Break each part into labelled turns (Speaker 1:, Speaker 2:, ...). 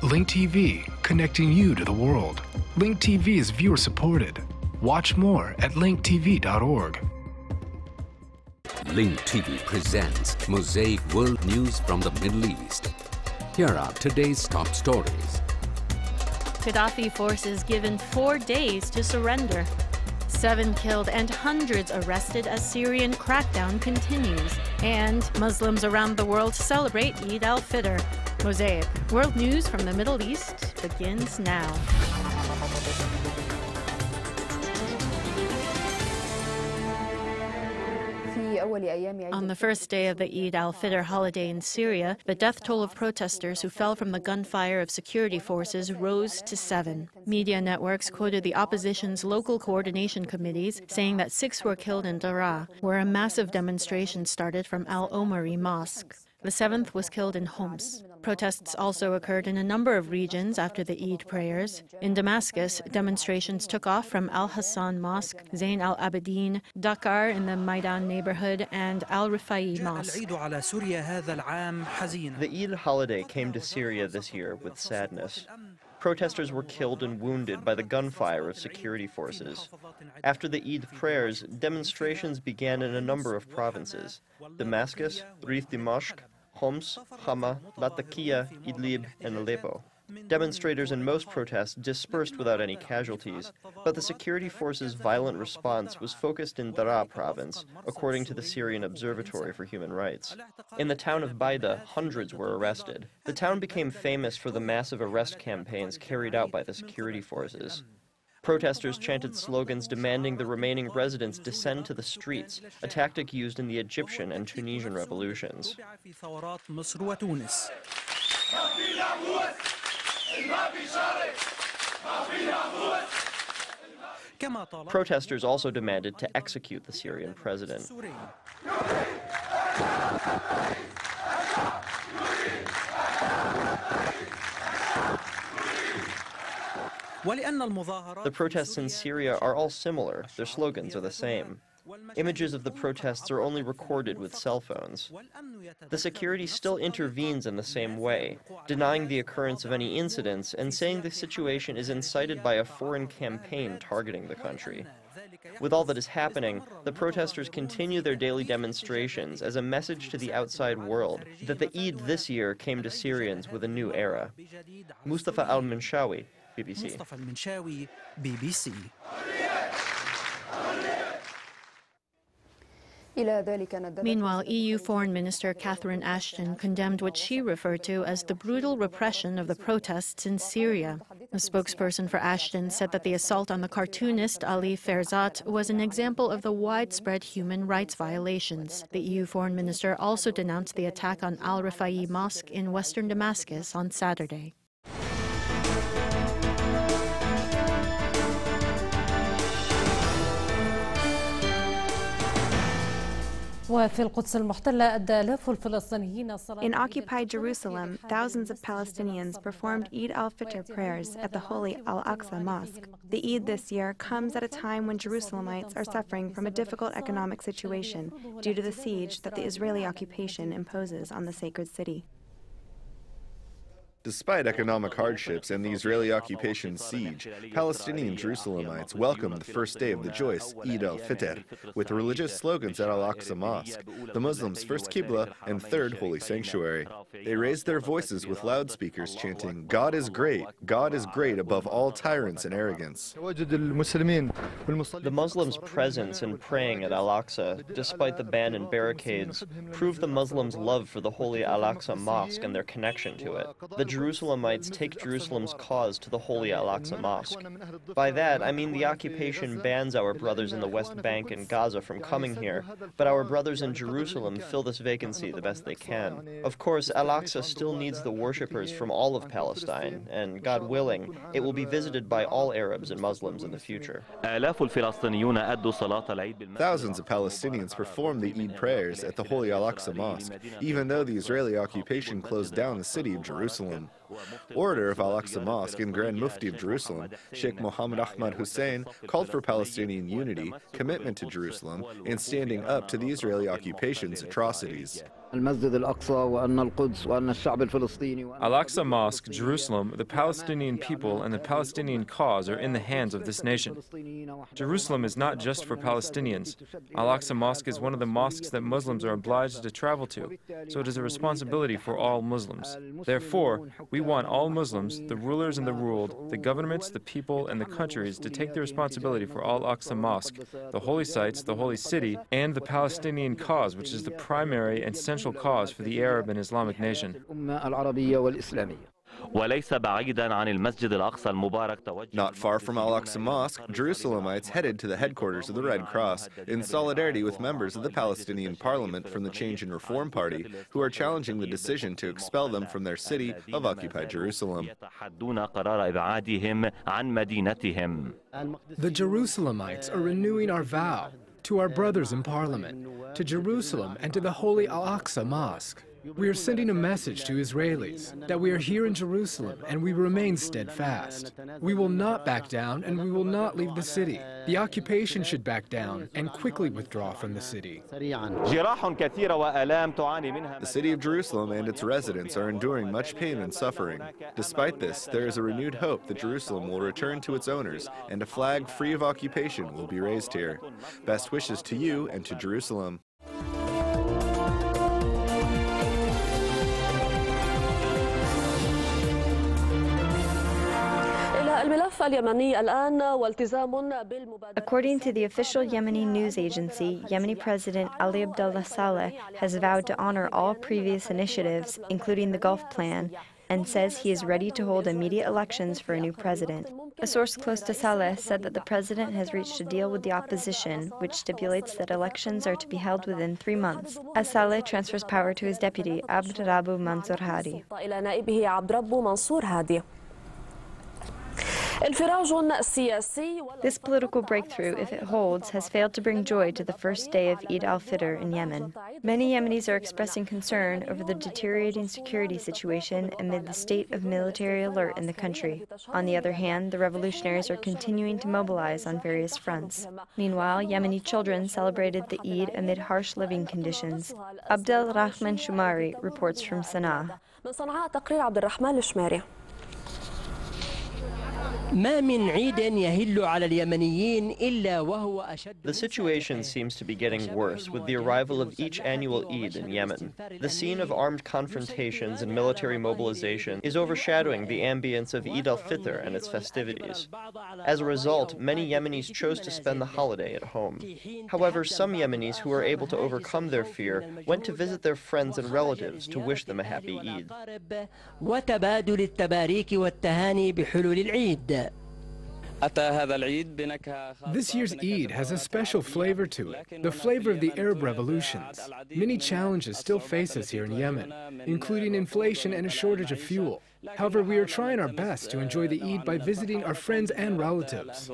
Speaker 1: Link TV, connecting you to the world. Link TV is viewer supported. Watch more at linktv.org.
Speaker 2: Link TV presents Mosaic World News from the Middle East. Here are today's top stories.
Speaker 3: Gaddafi forces given 4 days to surrender. 7 killed and hundreds arrested as Syrian crackdown continues. And Muslims around the world celebrate Eid al-Fitr. Mosaic World News from the Middle East begins now. On the first day of the Eid al-Fitr holiday in Syria, the death toll of protesters who fell from the gunfire of security forces rose to 7. Media networks quoted the opposition's local coordination committees saying that 6 were killed in Daraa, where a massive demonstration started from Al-Omari Mosque. The 7th was killed in Homs. Protests also occurred in a number of regions after the Eid prayers. In Damascus, demonstrations took off from Al-Hassan Mosque, Zain al-Abidin, Dakar in the Maidan neighborhood, and Al-Rifai Mosque.
Speaker 4: The Eid holiday came to Syria this year with sadness. Protesters were killed and wounded by the gunfire of security forces. After the Eid prayers, demonstrations began in a number of provinces: Damascus, Rif Dimashq, Homs, Hama, Latakia, Idlib, and Aleppo. Demonstrators in most protests dispersed without any casualties, but the security forces' violent response was focused in Daraa province, according to the Syrian Observatory for Human Rights. In the town of Baida, hundreds were arrested. The town became famous for the massive arrest campaigns carried out by the security forces. Protesters chanted slogans demanding the remaining residents descend to the streets, a tactic used in the Egyptian and Tunisian revolutions. Protesters also demanded to execute the Syrian president. The protests in Syria are all similar. Their slogans are the same. Images of the protests are only recorded with cell phones. The security still intervenes in the same way, denying the occurrence of any incidents and saying the situation is incited by a foreign campaign targeting the country. With all that is happening, the protesters continue their daily demonstrations as a message to the outside world that the Eid this year came to Syrians with a new era. Mustafa al-Minshawi, BBC.
Speaker 3: Meanwhile, EU Foreign Minister Catherine Ashton condemned what she referred to as the brutal repression of the protests in Syria. A spokesperson for Ashton said that the assault on the cartoonist Ali Ferzat was an example of the widespread human rights violations. The EU Foreign Minister also denounced the attack on Al-Rifai Mosque in western Damascus on Saturday.
Speaker 5: In occupied Jerusalem, thousands of Palestinians performed Eid al-Fitr prayers at the holy Al-Aqsa Mosque. The Eid this year comes at a time when Jerusalemites are suffering from a difficult economic situation due to the siege that the Israeli occupation imposes on the sacred city.
Speaker 6: Despite economic hardships and the Israeli occupation siege, Palestinian Jerusalemites welcomed the first day of the joyous Eid al-Fitr with religious slogans at Al-Aqsa Mosque, the Muslims' first Qibla and third holy sanctuary. They raised their voices with loudspeakers chanting, God is great above all tyrants and arrogance."
Speaker 4: The Muslims' presence and praying at Al-Aqsa, despite the ban and barricades, proved the Muslims' love for the holy Al-Aqsa Mosque and their connection to it. The Jerusalemites take Jerusalem's cause to the holy Al-Aqsa Mosque. By that, I mean the occupation bans our brothers in the West Bank and Gaza from coming here, but our brothers in Jerusalem fill this vacancy the best they can. Of course, Al-Aqsa still needs the worshippers from all of Palestine, and God willing, it will be visited by all Arabs and Muslims in the future.
Speaker 6: Thousands of Palestinians performed the Eid prayers at the holy Al-Aqsa Mosque, even though the Israeli occupation closed down the city of Jerusalem. Orator of Al-Aqsa Mosque and Grand Mufti of Jerusalem, Sheikh Mohammed Ahmad Hussein, called for Palestinian unity, commitment to Jerusalem, and standing up to the Israeli occupation's atrocities.
Speaker 7: Al-Aqsa Mosque, Jerusalem, the Palestinian people and the Palestinian cause are in the hands of this nation. Jerusalem is not just for Palestinians. Al-Aqsa Mosque is one of the mosques that Muslims are obliged to travel to, so it is a responsibility for all Muslims. Therefore, we want all Muslims, the rulers and the ruled, the governments, the people, and the countries to take the responsibility for Al-Aqsa Mosque, the holy sites, the holy city, and the Palestinian cause, which is the primary and central cause for the Arab and Islamic nation.
Speaker 6: Not far from Al-Aqsa Mosque, Jerusalemites headed to the headquarters of the Red Cross in solidarity with members of the Palestinian parliament from the Change and Reform Party, who are challenging the decision to expel them from their city of occupied Jerusalem.
Speaker 1: The Jerusalemites are renewing our vow to our brothers in parliament, to Jerusalem, and to the holy Al-Aqsa Mosque. We are sending a message to Israelis that we are here in Jerusalem and we remain steadfast. We will not back down and we will not leave the city. The occupation should back down and quickly withdraw from the city.
Speaker 6: The city of Jerusalem and its residents are enduring much pain and suffering. Despite this, there is a renewed hope that Jerusalem will return to its owners and a flag free of occupation will be raised here. Best wishes to you and to Jerusalem.
Speaker 5: According to the official Yemeni news agency, Yemeni President Ali Abdullah Saleh has vowed to honor all previous initiatives, including the Gulf Plan, and says he is ready to hold immediate elections for a new president. A source close to Saleh said that the president has reached a deal with the opposition, which stipulates that elections are to be held within 3 months, as Saleh transfers power to his deputy, Abdrabbu Mansour Hadi. This political breakthrough, if it holds, has failed to bring joy to the first day of Eid al-Fitr in Yemen. Many Yemenis are expressing concern over the deteriorating security situation amid the state of military alert in the country. On the other hand, the revolutionaries are continuing to mobilize on various fronts. Meanwhile, Yemeni children celebrated the Eid amid harsh living conditions. Abdel Rahman Shumari reports from Sana'a.
Speaker 4: The situation seems to be getting worse with the arrival of each annual Eid in Yemen. The scene of armed confrontations and military mobilization is overshadowing the ambience of Eid al-Fitr and its festivities. As a result, many Yemenis chose to spend the holiday at home. However, some Yemenis who were able to overcome their fear went to visit their friends and relatives to wish them a happy Eid.
Speaker 1: This year's Eid has a special flavor to it, the flavor of the Arab revolutions. Many challenges still face us here in Yemen, including inflation and a shortage of fuel. However, we are trying our best to enjoy the Eid by visiting our friends and relatives.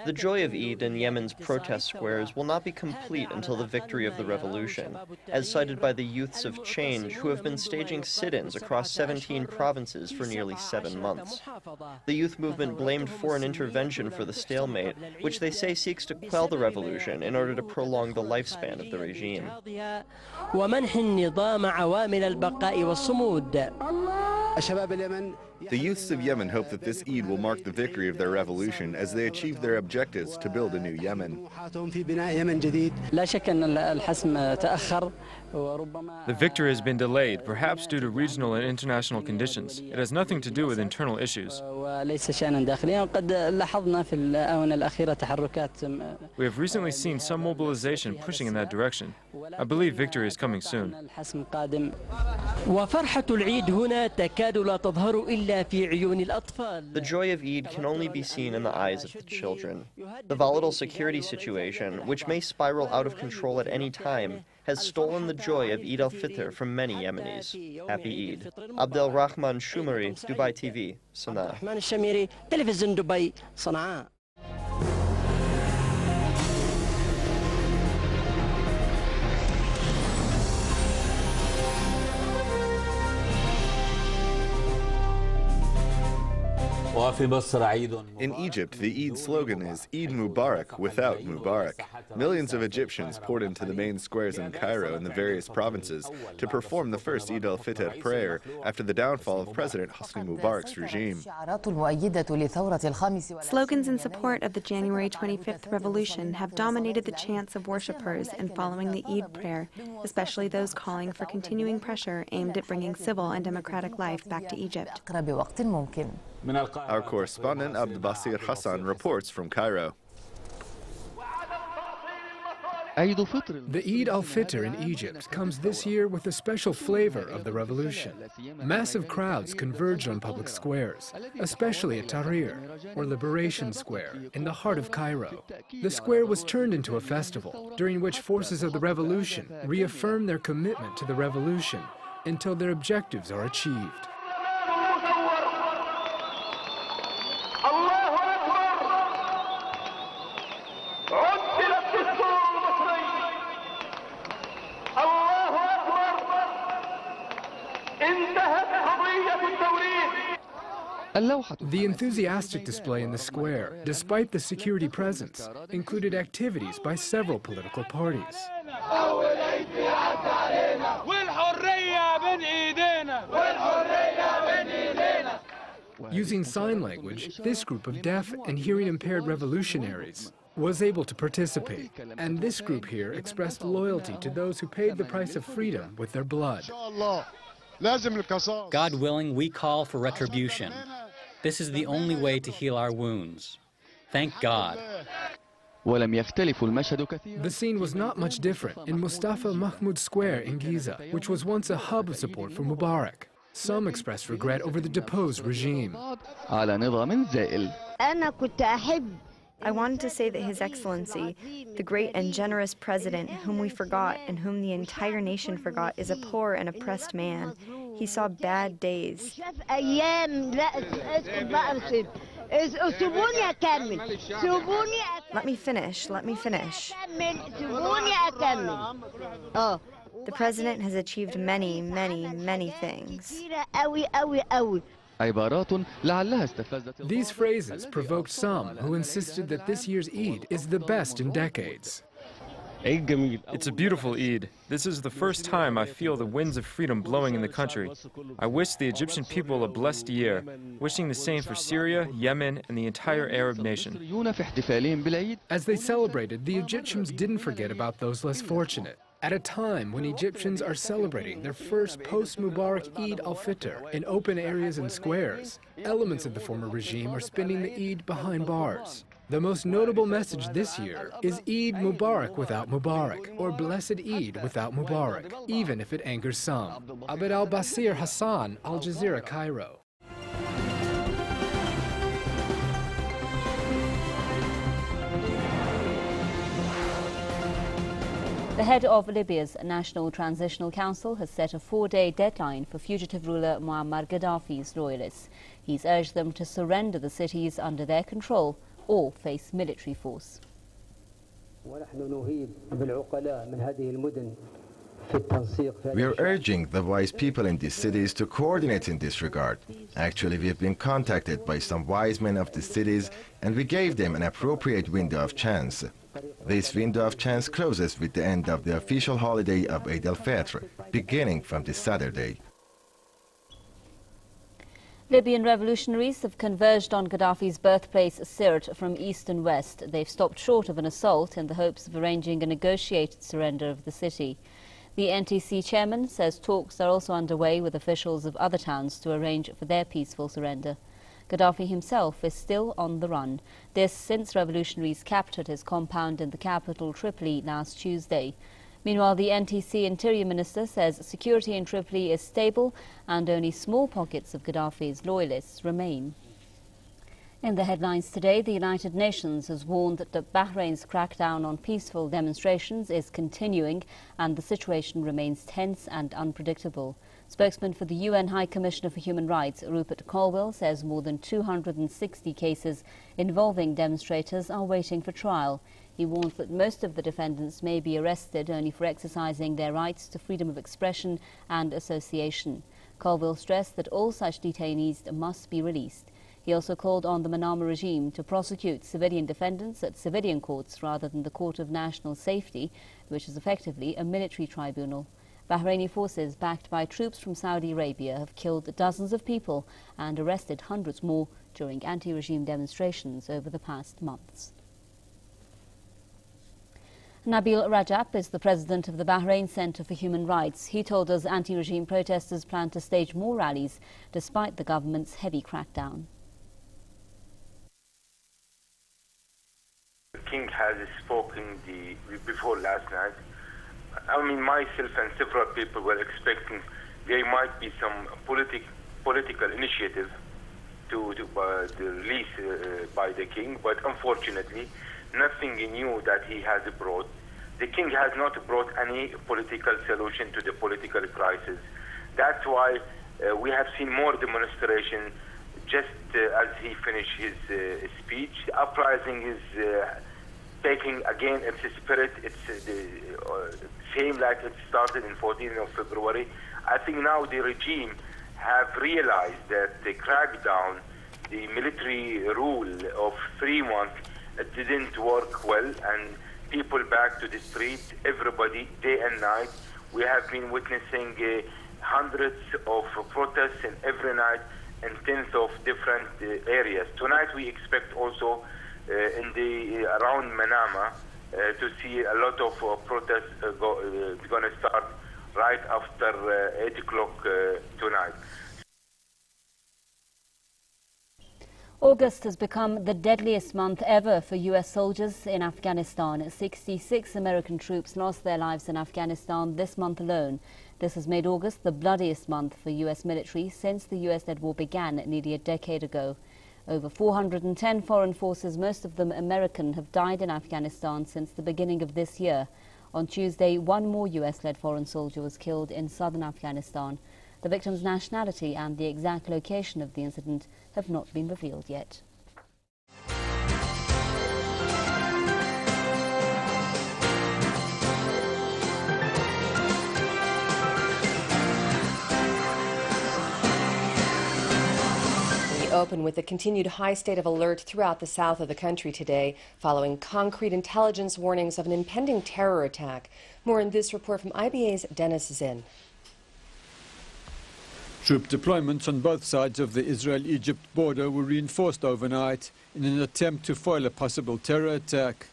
Speaker 4: The joy of Eid in Yemen's protest squares will not be complete until the victory of the revolution, as cited by the youths of change who have been staging sit-ins across 17 provinces for nearly 7 months. The youth movement blamed foreign intervention for the stalemate, which they say seeks to quell the revolution in order to prolong the lifespan of the regime.
Speaker 6: The youths of Yemen hope that this Eid will mark the victory of their revolution as they achieve their objectives to build a new Yemen.
Speaker 7: The victory has been delayed, perhaps due to regional and international conditions. It has nothing to do with internal issues. We have recently seen some mobilization pushing in that direction. I believe victory is coming soon.
Speaker 4: The joy of Eid can only be seen in the eyes of the children. The volatile security situation, which may spiral out of control at any time, has stolen the joy of Eid al-Fitr from many Yemenis. Happy Eid. Abdel Rahman Shumari, Dubai TV, Sana'a.
Speaker 6: In Egypt, the Eid slogan is Eid Mubarak without Mubarak. Millions of Egyptians poured into the main squares in Cairo and the various provinces to perform the first Eid al-Fitr prayer after the downfall of President Hosni Mubarak's regime.
Speaker 5: Slogans in support of the January 25th revolution have dominated the chants of worshippers and following the Eid prayer, especially those calling for continuing pressure aimed at bringing civil and democratic life back to Egypt.
Speaker 6: Our correspondent Abdul Hassan reports from Cairo.
Speaker 1: The Eid al-Fitr in Egypt comes this year with a special flavor of the revolution. Massive crowds converged on public squares, especially at Tahrir, or Liberation Square, in the heart of Cairo. The square was turned into a festival, during which forces of the revolution reaffirm their commitment to the revolution until their objectives are achieved. The enthusiastic display in the square, despite the security presence, included activities by several political parties. Using sign language, this group of deaf and hearing-impaired revolutionaries was able to participate, and this group here expressed loyalty to those who paid the price of freedom with their blood.
Speaker 8: God willing, we call for retribution. This is the only way to heal our wounds. Thank God.
Speaker 1: The scene was not much different in Mustafa Mahmoud Square in Giza, which was once a hub of support for Mubarak. Some expressed regret over the deposed regime.
Speaker 5: I wanted to say that His Excellency, the great and generous president whom we forgot and whom the entire nation forgot, is a poor and oppressed man. He saw bad days. Let me finish. The president has achieved many, many, many things.
Speaker 1: These phrases provoked some who insisted that this year's Eid is the best in decades.
Speaker 7: It's a beautiful Eid. This is the first time I feel the winds of freedom blowing in the country. I wish the Egyptian people a blessed year, wishing the same for Syria, Yemen, and the entire Arab nation.
Speaker 1: As they celebrated, the Egyptians didn't forget about those less fortunate. At a time when Egyptians are celebrating their first post-Mubarak Eid al-Fitr in open areas and squares, elements of the former regime are spending the Eid behind bars. The most notable message this year is Eid Mubarak without Mubarak, or Blessed Eid without Mubarak, even if it angers some. Abd al-Basir Hassan, Al Jazeera, Cairo.
Speaker 9: The head of Libya's National Transitional Council has set a 4-day deadline for fugitive ruler Muammar Gaddafi's loyalists. He's urged them to surrender the cities under their control or face military force.
Speaker 10: We are urging the wise people in these cities to coordinate in this regard. Actually, we have been contacted by some wise men of the cities and we gave them an appropriate window of chance. This window of chance closes with the end of the official holiday of Eid al-Fitr, beginning from this Saturday.
Speaker 9: Libyan revolutionaries have converged on Gaddafi's birthplace, Sirte, from east and west. They've stopped short of an assault in the hopes of arranging a negotiated surrender of the city. The NTC chairman says talks are also underway with officials of other towns to arrange for their peaceful surrender. Gaddafi himself is still on the run. This since revolutionaries captured his compound in the capital Tripoli last Tuesday. Meanwhile, the NTC Interior Minister says security in Tripoli is stable and only small pockets of Gaddafi's loyalists remain. In the headlines today, the United Nations has warned that Bahrain's crackdown on peaceful demonstrations is continuing and the situation remains tense and unpredictable. Spokesman for the UN High Commissioner for Human Rights, Rupert Colville, says more than 260 cases involving demonstrators are waiting for trial. He warns that most of the defendants may be arrested only for exercising their rights to freedom of expression and association. Colville stressed that all such detainees must be released. He also called on the Manama regime to prosecute civilian defendants at civilian courts rather than the Court of National Safety, which is effectively a military tribunal. Bahraini forces, backed by troops from Saudi Arabia, have killed dozens of people and arrested hundreds more during anti-regime demonstrations over the past months. Nabil Rajab is the president of the Bahrain Center for Human Rights. He told us anti-regime protesters plan to stage more rallies despite the government's heavy crackdown.
Speaker 11: The king has spoken before last night. I mean, myself and several people were expecting there might be some political initiative to release by the king, but unfortunately, nothing new that he has brought. The king has not brought any political solution to the political crisis. That's why we have seen more demonstration just as he finished his speech. The uprising is taking again its spirit. It's the same like it started in 14th of February. I think now the regime have realized that the crackdown, the military rule of 3 months, it didn't work well, and people back to the street, everybody, day and night. We have been witnessing hundreds of protests in every night in tens of different areas. Tonight we expect also around Manama to see a lot of protests going to start right after 8 o'clock tonight.
Speaker 9: August has become the deadliest month ever for U.S. soldiers in Afghanistan. 66 American troops lost their lives in Afghanistan this month alone. This has made August the bloodiest month for U.S. military since the U.S.-led war began nearly a decade ago. Over 410 foreign forces, most of them American, have died in Afghanistan since the beginning of this year. On Tuesday, one more U.S.-led foreign soldier was killed in southern Afghanistan. The victim's nationality and the exact location of the incident have not been revealed yet.
Speaker 12: Open with a continued high state of alert throughout the south of the country today, following concrete intelligence warnings of an impending terror attack. More in this report from IBA's Dennis Zinn.
Speaker 13: Troop deployments on both sides of the Israel-Egypt border were reinforced overnight in an attempt to foil a possible terror attack.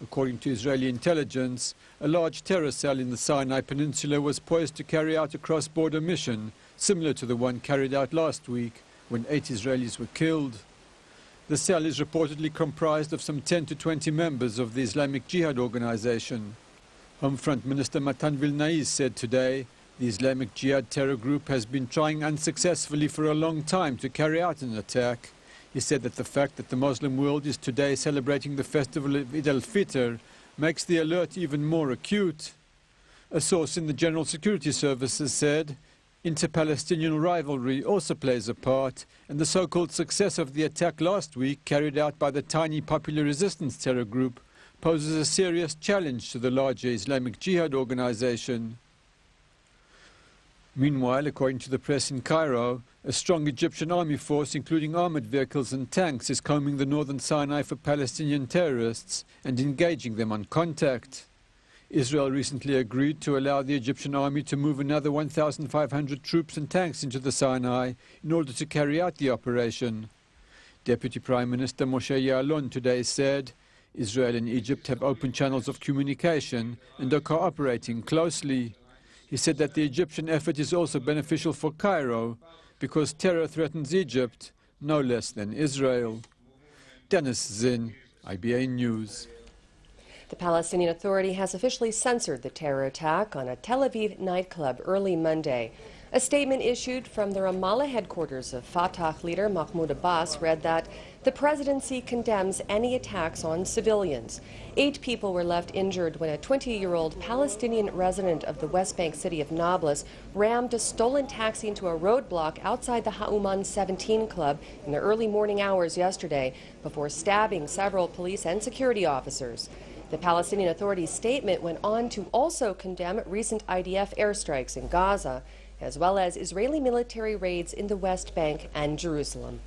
Speaker 13: According to Israeli intelligence, a large terror cell in the Sinai Peninsula was poised to carry out a cross-border mission, similar to the one carried out last week, when 8 Israelis were killed. The cell is reportedly comprised of some 10 to 20 members of the Islamic Jihad organization. Homefront Minister Matan Vilnais said today the Islamic Jihad terror group has been trying unsuccessfully for a long time to carry out an attack. He said that the fact that the Muslim world is today celebrating the festival of Eid ul-Fitr makes the alert even more acute. A source in the General Security Services said inter-Palestinian rivalry also plays a part, and the so-called success of the attack last week carried out by the tiny popular resistance terror group poses a serious challenge to the larger Islamic Jihad organization. Meanwhile, according to the press in Cairo, a strong Egyptian army force, including armored vehicles and tanks, is combing the northern Sinai for Palestinian terrorists and engaging them on contact. Israel recently agreed to allow the Egyptian army to move another 1,500 troops and tanks into the Sinai in order to carry out the operation. Deputy Prime Minister Moshe Ya'alon today said Israel and Egypt have open channels of communication and are cooperating closely. He said that the Egyptian effort is also beneficial for Cairo because terror threatens Egypt no less than Israel. Dennis Zinn, IBA News.
Speaker 12: The Palestinian Authority has officially censored the terror attack on a Tel Aviv nightclub early Monday. A statement issued from the Ramallah headquarters of Fatah leader Mahmoud Abbas read that the presidency condemns any attacks on civilians. 8 people were left injured when a 20-year-old Palestinian resident of the West Bank city of Nablus rammed a stolen taxi into a roadblock outside the Hauman 17 club in the early morning hours yesterday before stabbing several police and security officers. The Palestinian Authority's statement went on to also condemn recent IDF airstrikes in Gaza, as well as Israeli military raids in the West Bank and Jerusalem.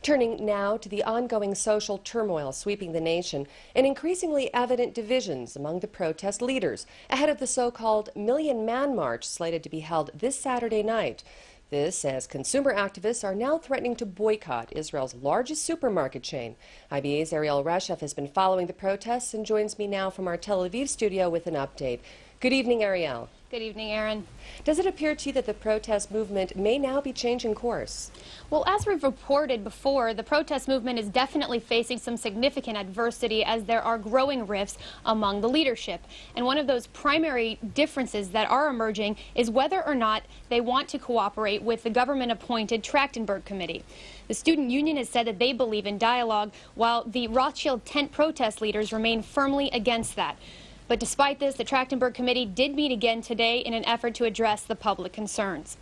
Speaker 12: Turning now to the ongoing social turmoil sweeping the nation and increasingly evident divisions among the protest leaders ahead of the so-called Million Man March slated to be held this Saturday night. This as consumer activists are now threatening to boycott Israel's largest supermarket chain. IBA's Ariel Reshef has been following the protests and joins me now from our Tel Aviv studio with an update. Good evening, Ariel.
Speaker 14: Good evening, Aaron.
Speaker 12: Does it appear to you that the protest movement may now be changing course?
Speaker 14: Well, as we've reported before, the protest movement is definitely facing some significant adversity as there are growing rifts among the leadership. And one of those primary differences that are emerging is whether or not they want to cooperate with the government-appointed Trachtenberg Committee. The student union has said that they believe in dialogue, while the Rothschild tent protest leaders remain firmly against that. But despite this, the Trachtenberg Committee did meet again today in an effort to address the public concerns.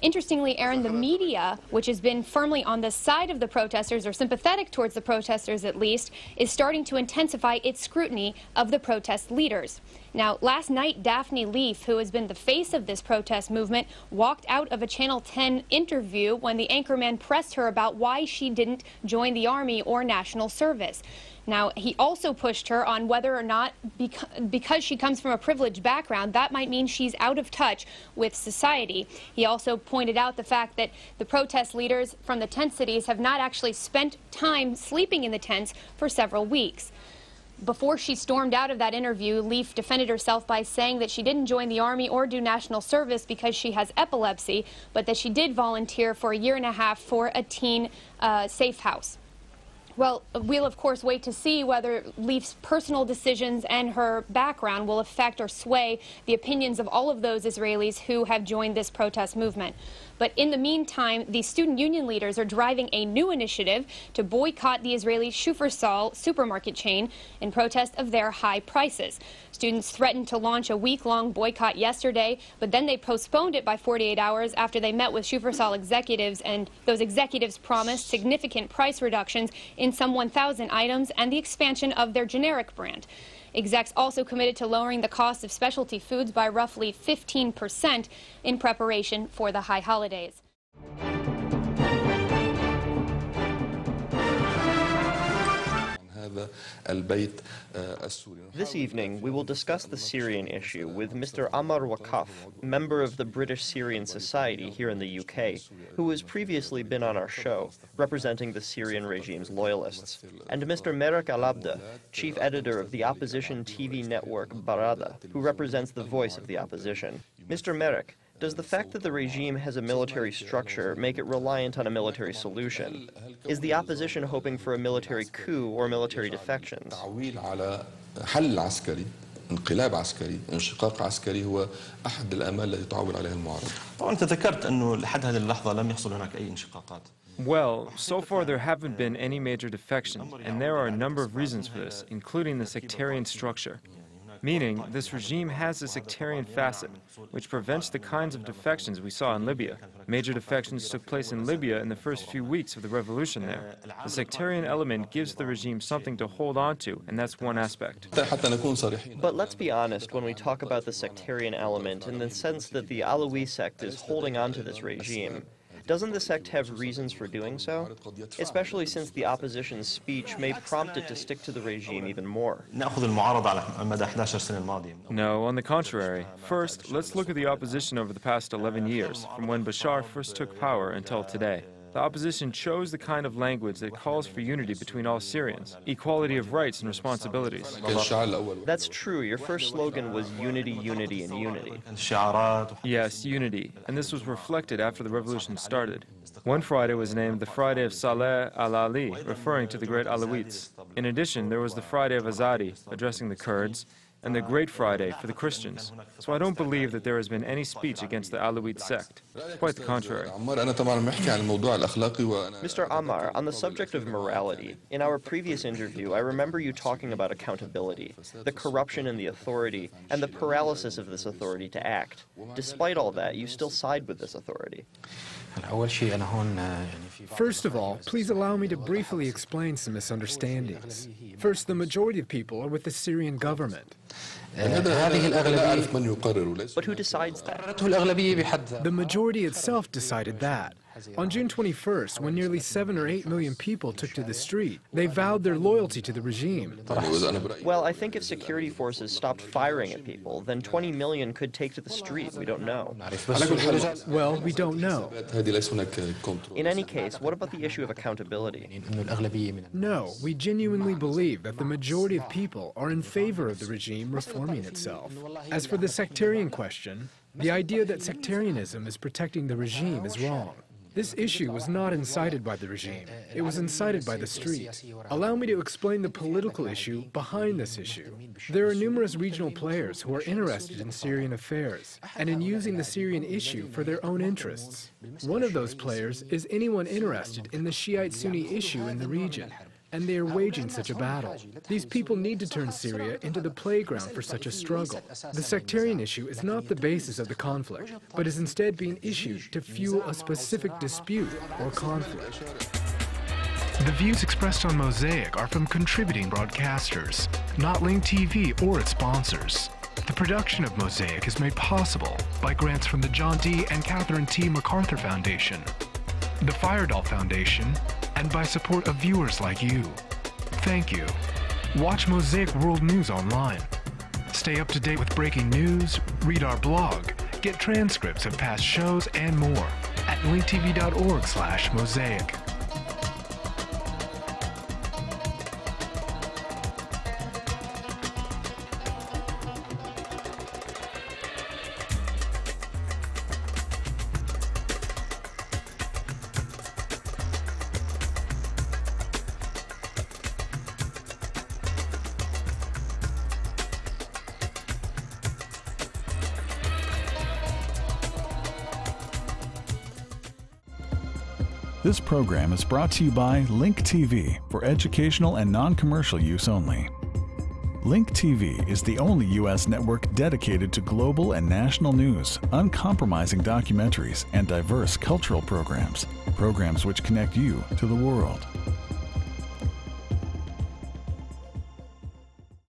Speaker 14: Interestingly, Aaron, the media, which has been firmly on the side of the protesters, or sympathetic towards the protesters at least, is starting to intensify its scrutiny of the protest leaders. Now, last night, Daphne Leaf, who has been the face of this protest movement, walked out of a Channel 10 interview when the anchorman pressed her about why she didn't join the army or national service. Now, he also pushed her on whether or not, because she comes from a privileged background, that might mean she's out of touch with society. He also pointed out the fact that the protest leaders from the tent cities have not actually spent time sleeping in the tents for several weeks. Before she stormed out of that interview, Leaf defended herself by saying that she didn't join the army or do national service because she has epilepsy, but that she did volunteer for a year and a half for a teen safe house. Well, we'll of course wait to see whether Leaf's personal decisions and her background will affect or sway the opinions of all of those Israelis who have joined this protest movement. But in the meantime, the student union leaders are driving a new initiative to boycott the Israeli Shufersal supermarket chain in protest of their high prices. Students threatened to launch a week-long boycott yesterday, but then they postponed it by 48 hours after they met with Shufersal executives, and those executives promised significant price reductions in some 1,000 items and the expansion of their generic brand. Execs also committed to lowering the cost of specialty foods by roughly 15% in preparation for the high holidays.
Speaker 4: This evening, we will discuss the Syrian issue with Mr. Ammar Wakaf, member of the British Syrian Society here in the UK, who has previously been on our show, representing the Syrian regime's loyalists, and Mr. Merek Al-Abda, chief editor of the opposition TV network Barada, who represents the voice of the opposition. Mr. Merek, does the fact that the regime has a military structure make it reliant on a military solution? Is the opposition hoping for a military coup or military defections?
Speaker 15: انقلاب عسكري، انشقاق عسكري هو أحد الآمال التي تعول عليها المعارضة. طبعا أنت ذكرت أنه لحد هذه اللحظة لم يحصل هناك أي انشقاقات.
Speaker 7: Well, so far there haven't been any major defections, and there are a number of reasons for this, including the sectarian structure. Meaning, this regime has a sectarian facet, which prevents the kinds of defections we saw in Libya. Major defections took place in Libya in the first few weeks of the revolution there. The sectarian element gives the regime something to hold on to, and that's one aspect.
Speaker 4: But let's be honest when we talk about the sectarian element in the sense that the Alawi sect is holding on to this regime. Doesn't the sect have reasons for doing so? Especially since the opposition's speech may prompt it to stick to the regime even more.
Speaker 7: No, on the contrary. First, let's look at the opposition over the past 11 years, from when Bashar first took power until today. The opposition chose the kind of language that calls for unity between all Syrians, equality of rights and responsibilities.
Speaker 4: That's true. Your first slogan was unity, unity, and unity.
Speaker 7: Yes, unity. And this was reflected after the revolution started. One Friday was named the Friday of Saleh al-Ali, referring to the great Alawites. In addition, there was the Friday of Azadi, addressing the Kurds, and the Great Friday for the Christians. So I don't believe that there has been any speech against the Alawite sect. Quite the contrary.
Speaker 4: Mr. Ammar, on the subject of morality, in our previous interview, I remember you talking about accountability, the corruption in the authority, and the paralysis of this authority to act. Despite all that, you still side with this authority.
Speaker 1: First of all, please allow me to briefly explain some misunderstandings. First, the majority of people are with the Syrian government.
Speaker 4: But who decides that?
Speaker 1: The majority itself decided that. On June 21st, when nearly 7 or 8 million people took to the street, they vowed their loyalty to the regime.
Speaker 4: Well, I think if security forces stopped firing at people, then 20 million could take to the street. We don't know.
Speaker 1: Well, we don't know.
Speaker 4: In any case, what about the issue of accountability?
Speaker 1: No, we genuinely believe that the majority of people are in favor of the regime reforming itself. As for the sectarian question, the idea that sectarianism is protecting the regime is wrong. This issue was not incited by the regime. It was incited by the street. Allow me to explain the political issue behind this issue. There are numerous regional players who are interested in Syrian affairs and in using the Syrian issue for their own interests. One of those players is anyone interested in the Shiite-Sunni issue in the region, and they are waging such a battle. These people need to turn Syria into the playground for such a struggle. The sectarian issue is not the basis of the conflict, but is instead being issued to fuel a specific dispute or conflict.
Speaker 16: The views expressed on Mosaic are from contributing broadcasters, not Link TV or its sponsors. The production of Mosaic is made possible by grants from the John D. and Catherine T. MacArthur Foundation, the Firedoll Foundation, and by support of viewers like you. Thank you. Watch Mosaic World News online. Stay up to date with breaking news, read our blog, get transcripts of past shows, and more at linktv.org/mosaic.
Speaker 17: This program is brought to you by Link TV for educational and non-commercial use only. Link TV is the only U.S. network dedicated to global and national news, uncompromising documentaries, and diverse cultural programs which connect you to the world.